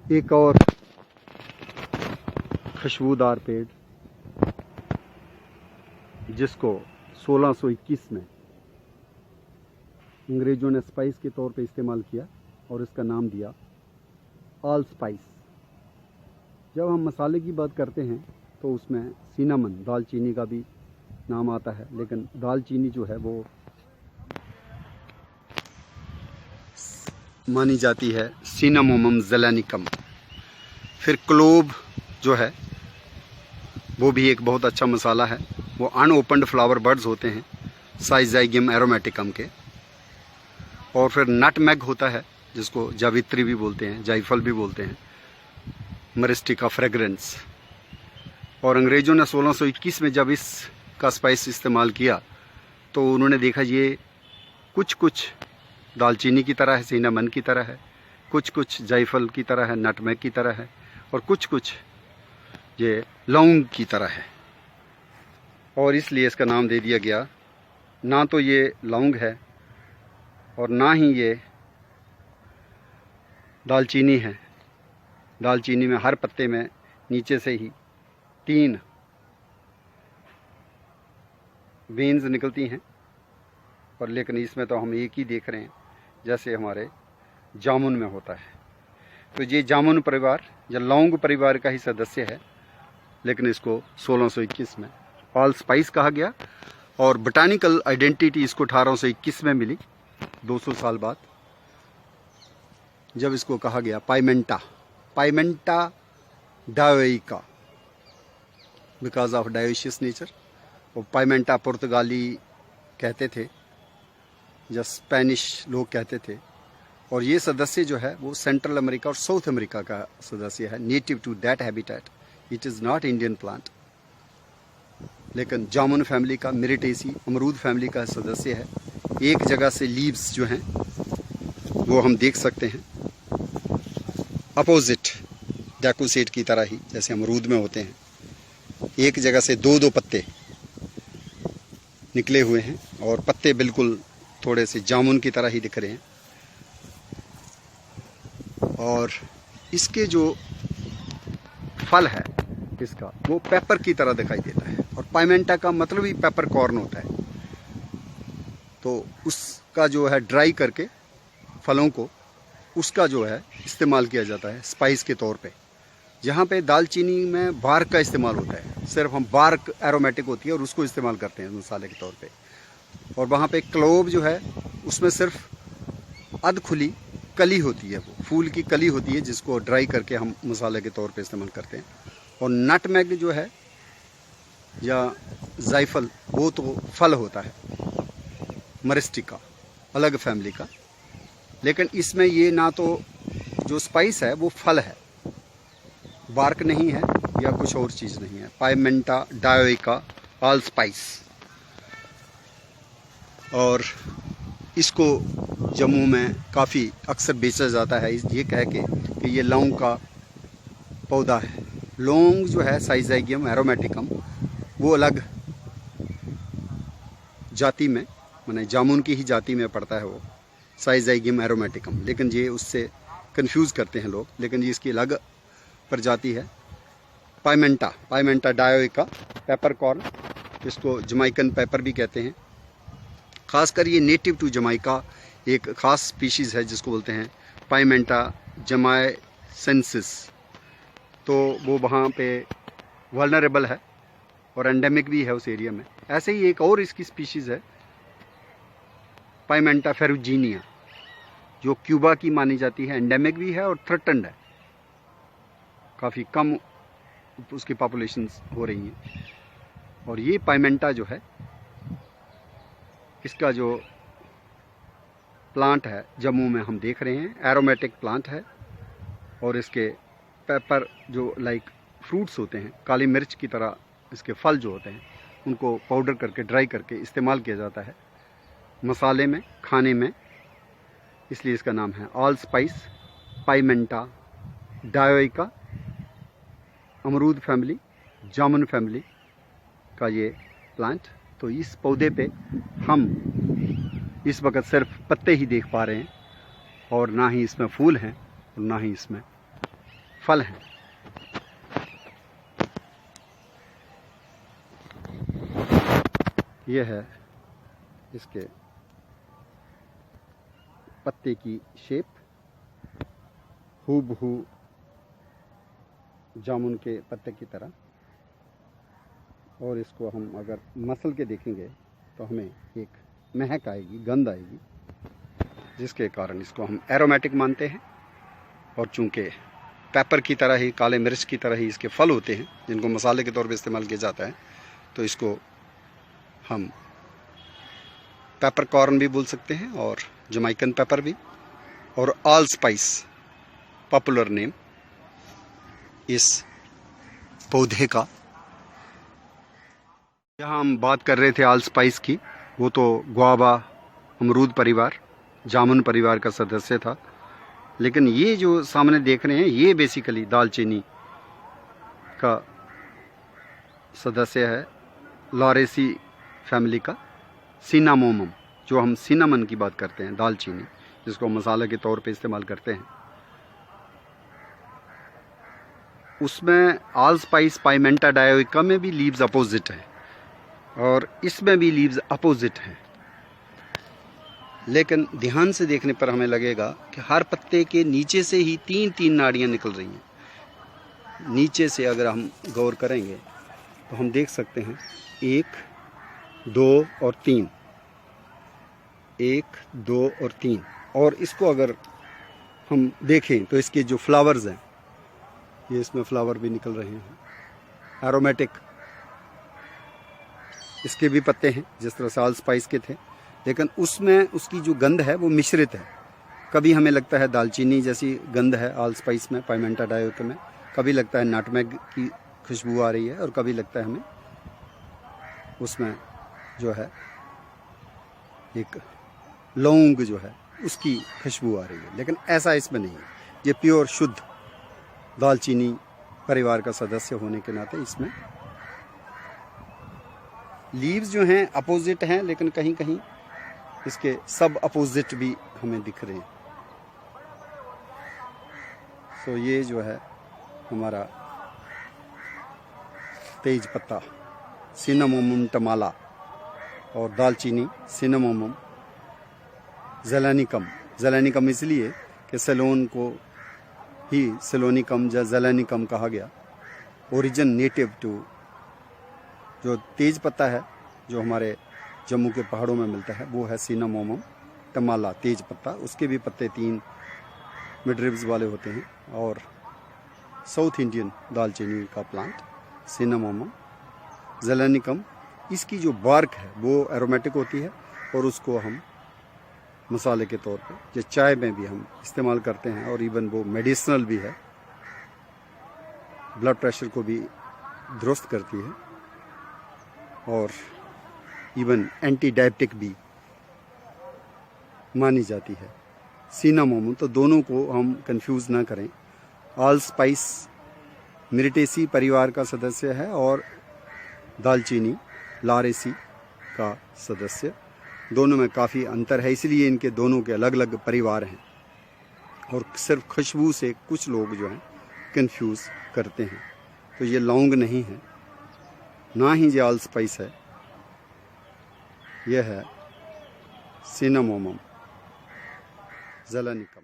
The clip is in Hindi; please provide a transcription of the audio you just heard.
एक और खुशबूदार पेड़ जिसको 1621 में अंग्रेज़ों ने स्पाइस के तौर पे इस्तेमाल किया और इसका नाम दिया ऑल स्पाइस। जब हम मसाले की बात करते हैं तो उसमें सिनामन, दालचीनी का भी नाम आता है, लेकिन दालचीनी जो है वो मानी जाती है सिनामोमम ज़ेलेनिकम। फिर क्लोव जो है वो भी एक बहुत अच्छा मसाला है। वो अनओपन्ड फ्लावर बर्ड्स होते हैं साइज़ाइगियम एरोमेटिकम के। और फिर नटमेग होता है जिसको जावित्री भी बोलते हैं, जायफल भी बोलते हैं, मरिस्टिका फ्रेग्रेंस। और अंग्रेज़ों ने 1621 में जब इसका स्पाइस इस्तेमाल किया तो उन्होंने देखा ये कुछ दालचीनी की तरह है, सिनामन की तरह है, कुछ जायफल की तरह है, नटमेग की तरह है, और कुछ ये लौंग की तरह है। और इसलिए इसका नाम दे दिया गया। ना तो ये लौंग है और ना ही ये दालचीनी है। दालचीनी में हर पत्ते में नीचे से ही 3 वेन्स निकलती हैं, और लेकिन इसमें तो हम एक ही देख रहे हैं जैसे हमारे जामुन में होता है। तो ये जामुन परिवार या लौंग परिवार का ही सदस्य है, लेकिन इसको 1621 में ऑल स्पाइस कहा गया। और बोटानिकल आइडेंटिटी इसको 1821 में मिली, 200 साल बाद, जब इसको कहा गया पाइमेंटा डायोइका, बिकॉज ऑफ डायोशियस नेचर। और पाइमेंटा पुर्तगाली कहते थे या स्पेनिश लोग कहते थे। और ये सदस्य जो है वो सेंट्रल अमेरिका और साउथ अमेरिका का सदस्य है, native to that habitat. It is not Indian plant, लेकिन जामुन फैमिली का, मिरिटेसी अमरूद फैमिली का सदस्य है। एक जगह से लीव्स जो हैं वो हम देख सकते हैं अपोजिट डैकोसेट की तरह ही, जैसे अमरूद में होते हैं। एक जगह से 2 पत्ते निकले हुए हैं और पत्ते बिल्कुल थोड़े से जामुन की तरह ही दिख रहे हैं। और इसके जो फल है इसका वो पेपर की तरह दिखाई देता है। और पाइमेंटा का मतलब ही पेपर कॉर्न होता है। तो उसका जो है ड्राई करके फलों को, उसका जो है इस्तेमाल किया जाता है स्पाइस के तौर पे। जहाँ पे दालचीनी में बार्क का इस्तेमाल होता है, सिर्फ हम बार्क एरोमेटिक होती है और उसको इस्तेमाल करते हैं मसाले के तौर पे। और वहाँ पे क्लोव जो है उसमें सिर्फ अध खुली कली होती है, वो फूल की कली होती है जिसको ड्राई करके हम मसाले के तौर पे इस्तेमाल करते हैं। और नटमेग जो है या जायफल वो तो फल होता है, मरिस्टिका अलग फैमिली का। लेकिन इसमें ये ना तो जो स्पाइस है वो फल है, बार्क नहीं है या कुछ और चीज़ नहीं है। पाइमेंटा डायोइका ऑल स्पाइस। और इसको जम्मू में काफ़ी अक्सर बेचा जाता है ये कह के कि ये लौंग का पौधा है। लौंग जो है साइज़ाइगियम एरोमेटिकम वो अलग जाति में, माने जामुन की ही जाति में पड़ता है वो, साइज़ाइगियम एरोमेटिकम। लेकिन ये उससे कंफ्यूज करते हैं लोग, लेकिन ये इसकी अलग प्रजाति है पाइमेंटा डायोइका पेपर कॉर्न। इसको जमाइकन पेपर भी कहते हैं। खासकर ये नेटिव टू जमाइका एक ख़ास स्पीशीज़ है जिसको बोलते हैं पाइमेंटा जमाइसेंसिस। तो वो वहाँ पे वल्नरेबल है और एंडेमिक भी है उस एरिया में। ऐसे ही एक और इसकी स्पीशीज़ है पाइमेंटा फेरुजीनिया, जो क्यूबा की मानी जाती है, एंडेमिक भी है और थ्रेटन्ड है, काफ़ी कम उसकी पॉपुलेशंस हो रही हैं। और ये पाइमेंटा जो है इसका जो प्लांट है जम्मू में हम देख रहे हैं, एरोमेटिक प्लांट है। और इसके पेपर जो लाइक फ्रूट्स होते हैं, काली मिर्च की तरह इसके फल जो होते हैं उनको पाउडर करके ड्राई करके इस्तेमाल किया जाता है मसाले में, खाने में। इसलिए इसका नाम है ऑल स्पाइस पाइमेंटा डायोइका, अमरूद फैमिली, जामुन फैमिली का ये प्लांट। तो इस पौधे पे हम इस वक्त सिर्फ पत्ते ही देख पा रहे हैं और ना ही इसमें फूल हैं और ना ही इसमें फल हैं। यह है इसके पत्ते की शेप, हूबहू जामुन के पत्ते की तरह। और इसको हम अगर मसल के देखेंगे तो हमें एक महक आएगी, गंध आएगी, जिसके कारण इसको हम एरोमेटिक मानते हैं। और चूंकि पेपर की तरह ही, काले मिर्च की तरह ही इसके फल होते हैं जिनको मसाले के तौर पे इस्तेमाल किया जाता है, तो इसको हम पेपर कॉर्न भी बोल सकते हैं और जमैकन पेपर भी, और ऑल स्पाइस पॉपुलर नेम इस पौधे का। यहाँ हम बात कर रहे थे ऑल स्पाइस की, वो तो गुआवा, अमरूद परिवार, जामुन परिवार का सदस्य था। लेकिन ये जो सामने देख रहे हैं, ये बेसिकली दालचीनी का सदस्य है, लॉरेसी फैमिली का। सिनामोमम, जो हम सिनामन की बात करते हैं, दालचीनी जिसको मसाले के तौर पे इस्तेमाल करते हैं, उसमें ऑल स्पाइस पाइमेंटा डायोइका में भी लीव्स अपोजिट हैं और इसमें भी लीव्स अपोजिट हैं। लेकिन ध्यान से देखने पर हमें लगेगा कि हर पत्ते के नीचे से ही 3-3 नाड़ियाँ निकल रही हैं। नीचे से अगर हम गौर करेंगे तो हम देख सकते हैं 1, 2 और 3, 1, 2 और 3। और इसको अगर हम देखें तो इसके जो फ्लावर्स हैं, ये इसमें फ्लावर भी निकल रहे हैं, एरोमेटिक इसके भी पत्ते हैं जिस तरह से ऑल स्पाइस के थे। लेकिन उसमें उसकी जो गंध है वो मिश्रित है। कभी हमें लगता है दालचीनी जैसी गंध है ऑल स्पाइस में, पाइमेंटा डायोइका में, कभी लगता है नटमेग की खुशबू आ रही है, और कभी लगता है हमें उसमें जो है एक लौंग जो है उसकी खुशबू आ रही है। लेकिन ऐसा इसमें नहीं है, ये प्योर शुद्ध दालचीनी परिवार का सदस्य होने के नाते इसमें लीव्स जो हैं अपोजिट हैं, लेकिन कहीं कहीं इसके सब अपोजिट भी हमें दिख रहे हैं। सो ये जो है हमारा तेज पत्ता सिनामोमम टमाला और दालचीनी सिनामोमम ज़ेलेनिकम। ज़ेलेनिकम इसलिए कि सेलोन को ही सेलोनिकम या ज़ेलेनिकम कहा गया। ओरिजिन नेटिव टू, जो तेज पत्ता है जो हमारे जम्मू के पहाड़ों में मिलता है वो है सिनामोमम टमाला, तेज पत्ता। उसके भी पत्ते 3 मिडरिब्स वाले होते हैं। और साउथ इंडियन दालचीनी का प्लांट सिनामोमम ज़ेलेनिकम, इसकी जो बार्क है वो एरोमेटिक होती है और उसको हम मसाले के तौर पे, जो चाय में भी हम इस्तेमाल करते हैं, और इवन वो मेडिसिनल भी है, ब्लड प्रेशर को भी दुरुस्त करती है और इवन एंटी डायबिटिक भी मानी जाती है। सिनामोमम, तो दोनों को हम कंफ्यूज ना करें। ऑल स्पाइस मिरिटेसी परिवार का सदस्य है और दालचीनी लॉरेसी का सदस्य, दोनों में काफ़ी अंतर है, इसलिए इनके दोनों के अलग अलग परिवार हैं। और सिर्फ खुशबू से कुछ लोग जो हैं कंफ्यूज करते हैं। तो ये लौंग नहीं है, ना ही ये ऑल स्पाइस है, यह है सिनामोमम ज़ेलेनिकम।